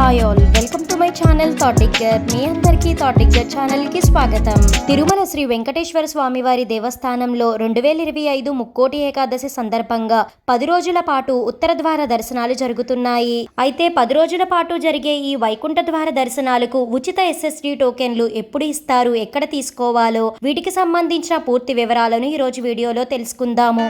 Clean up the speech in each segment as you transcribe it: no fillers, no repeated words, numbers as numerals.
Hi all, welcome to my channel థాటిగ్గర్. మీ అందరికీ థాటిగ్గర్ ఛానల్ కి స్వాగతం. తిరుమల శ్రీ వెంకటేశ్వర స్వామి వారి దేవస్థానంలో 2025 ముక్కోటి ఏకాదశి సందర్భంగా 10 రోజుల పాటు ఉత్తర ద్వార దర్శనాలు జరుగుతున్నాయి. అయితే 10 రోజుల పాటు జరిగే ఈ వైకుంఠ ద్వార దర్శనాలకు ఉచిత SSD టోకెన్లు ఎప్పుడు ఇస్తారు, ఎక్కడ తీసుకోవాలో వీటికి సంబంధించిన పూర్తి వివరాలను ఈ రోజు వీడియోలో తెలుసుకుందాము.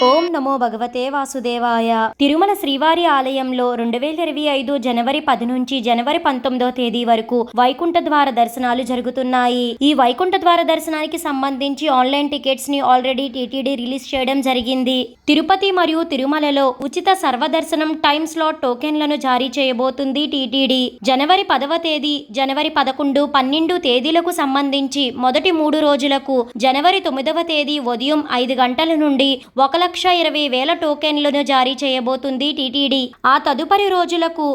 ఓం నమో భగవతే వాసుదేవాయ. తిరుమల శ్రీవారి ఆలయంలో 2025 జనవరి 10 నుంచి జనవరి 19వ తేదీ వరకు వైకుంఠ ద్వార దర్శనాలు జరుగుతున్నాయి. ఈ వైకుంఠ ద్వార దర్శనానికి సంబంధించి ఆన్లైన్ టికెట్స్ ని ఆల్రెడీ టీటీడీ రిలీజ్ చేయడం జరిగింది. తిరుపతి మరియు తిరుమలలో ఉచిత సర్వదర్శనం టైం స్లాట్ టోకెన్లను జారీ చేయబోతుంది టీటీడీ. జనవరి 10వ తేదీ, జనవరి 11, 12 తేదీలకు సంబంధించి మొదటి 3 రోజులకు జనవరి 9వ తేదీ ఉదయం 5 గంటల నుండి 1,20,000 టోకెన్లను జారీ చేయబోతుంది టీటీడీ. ఆ తదుపరి రోజులకు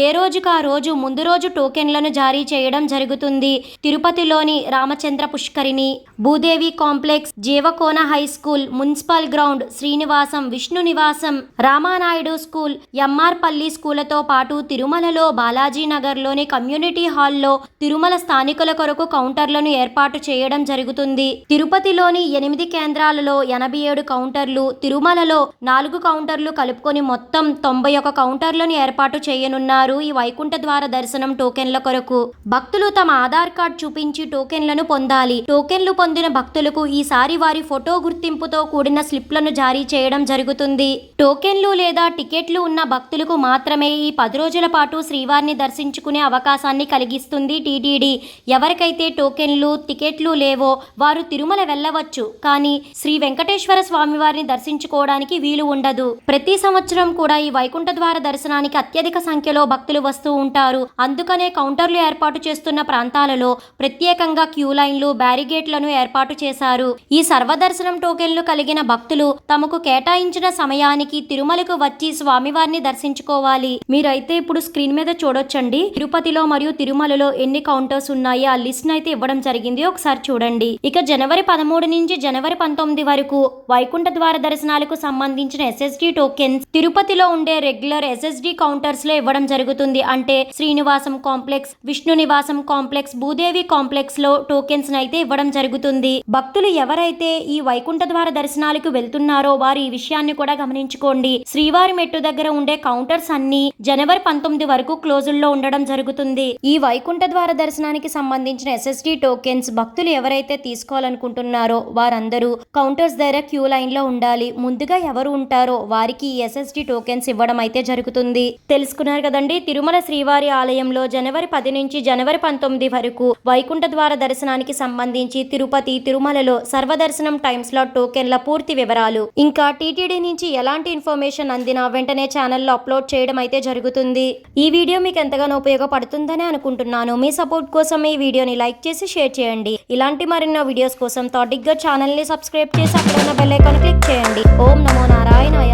ఏ రోజుకు ఆ రోజు ముందు రోజు టోకెన్లను జారీ చేయడం జరుగుతుంది. తిరుపతిలోని రామచంద్ర పుష్కరిణి, Bhudevi complex, Jeevakona high school, municipal ground, Srinivasam, Vishnu నివాసం, రామానాయుడు స్కూల్, ఎంఆర్ పల్లి స్కూలతో పాటు తిరుమలలో బాలాజీ నగర్లోని కమ్యూనిటీ హాల్లో తిరుమల స్థానికుల కొరకు కౌంటర్లను ఏర్పాటు చేయడం జరుగుతుంది. తిరుపతిలోని 8 కేంద్రాలలో 87 కౌంటర్లు, తిరుమలలో 4 కౌంటర్లు కలుపుకొని మొత్తం 91 కౌంటర్లను ఏర్పాటు చేయనున్నారు. ఈ వైకుంఠ ద్వార దర్శనం టోకెన్ల కొరకు భక్తులు తమ ఆధార్ కార్డ్ చూపించి టోకెన్లను పొందాలి. టోకెన్లు పొందిన భక్తులకు ఈసారి వారి ఫోటో గుర్తింపుతో కూడిన స్లిప్లను జారీ చేయడం జరుగుతుంది. టోకెన్లు లేదా టికెట్లు ఉన్న భక్తులకు మాత్రమే ఈ 10 రోజుల పాటు శ్రీవారిని దర్శించుకునే అవకాశాన్ని కలిగిస్తుంది టీటీడీ. ఎవరికైతే టోకెన్లు, టికెట్లు లేవో వారు తిరుమల వెళ్ళవచ్చు, కానీ శ్రీ వెంకటేశ్వర స్వామి వారిని దర్శించుకోవడానికి వీలు ఉండదు. ప్రతి సంవత్సరం కూడా ఈ వైకుంఠ ద్వార దర్శనానికి అత్యధిక సంఖ్యలో భక్తులు వస్తూ ఉంటారు. అందుకనే కౌంటర్లు ఏర్పాటు చేస్తున్న ప్రాంతాలలో ప్రత్యేకంగా క్యూ లైన్లు, బ్యారిగేట్లను ఏర్పాటు చేశారు. ఈ సర్వదర్శనం టోకెన్లు కలిగిన భక్తులు తమకు కేటాయించిన సమయానికి తిరుమలకు వచ్చి స్వామివారిని దర్శించుకోవాలి. మీరైతే ఇప్పుడు స్క్రీన్ మీద చూడొచ్చండి, తిరుపతిలో మరియు తిరుమలలో ఎన్ని కౌంటర్స్ ఉన్నాయి ఆ లిస్ట్ అయితే ఇవ్వడం జరిగింది, ఒకసారి చూడండి. ఇక జనవరి 13 నుంచి జనవరి 19 వరకు వైకుంఠ ద్వార దర్శనాలకు సంబంధించిన SSD టోకెన్స్ తిరుపతిలో ఉండే రెగ్యులర్ SSD కౌంటర్స్ లో ఇవ్వడం జరుగుతుంది. అంటే శ్రీనివాసం కాంప్లెక్స్, విష్ణు నివాసం కాంప్లెక్స్, భూదేవి కాంప్లెక్స్ లో టోకెన్స్ అయితే ఇవ్వడం జరుగుతుంది. భక్తులు ఎవరైతే ఈ వైకుంఠ ద్వార దర్శనాలకు వెళ్తున్నారో వారు ఈ విషయాన్ని కూడా గమనించుకోండి. శ్రీవారి మెట్టు దగ్గర ఉండే కౌంటర్స్ అన్ని జనవరి 19 వరకు క్లోజుల్లో ఉండడం జరుగుతుంది. ఈ వైకుంఠ ద్వార దర్శనానికి సంబంధించిన SSD టోకెన్స్ భక్తులు ఎవరైతే తీసుకోవాలనుకుంటున్నారో వారందరూ కౌంటర్స్ దగ్గర క్యూ లైన్ లో ఉండాలి. ముందుగా ఎవరు ఉంటారో వారికి ఈ SSD టోకెన్స్ ఇవ్వడం అయితే జరుగుతుంది. తెలుసుకున్నారు కదండి. తిరుమల శ్రీవారి ఆలయంలో జనవరి 10 నుంచి జనవరి 19 వరకు వైకుంఠ ద్వార దర్శనానికి సంబంధించి తిరుపతి, తిరుమలలో సర్వదర్శనం టైం స్లాట్ టోకెన్ల పూర్తి వివరాలు, ఇంకా టీటీడీ నుంచి ఎలాంటి ఇన్ఫర్మేషన్ అందినా వెంటనే ఛానల్లో అప్లోడ్ చేయడం అయితే జరుగుతుంది. ఈ వీడియో మీకు ఎంతగానో ఉపయోగపడుతుందని అనుకుంటున్నాను. మీ సపోర్ట్ కోసం ఈ వీడియోని లైక్ చేసి షేర్ చేయండి. ఇలాంటి మరిన్నో వీడియోస్ కోసం థాటిగ్గర్ ఛానల్ ని సబ్స్క్రైబ్ చేసి అక్కడ ఉన్న బెల్ ఐకాన్ క్లిక్ చేయండి. ఓం నమో నారాయణాయ.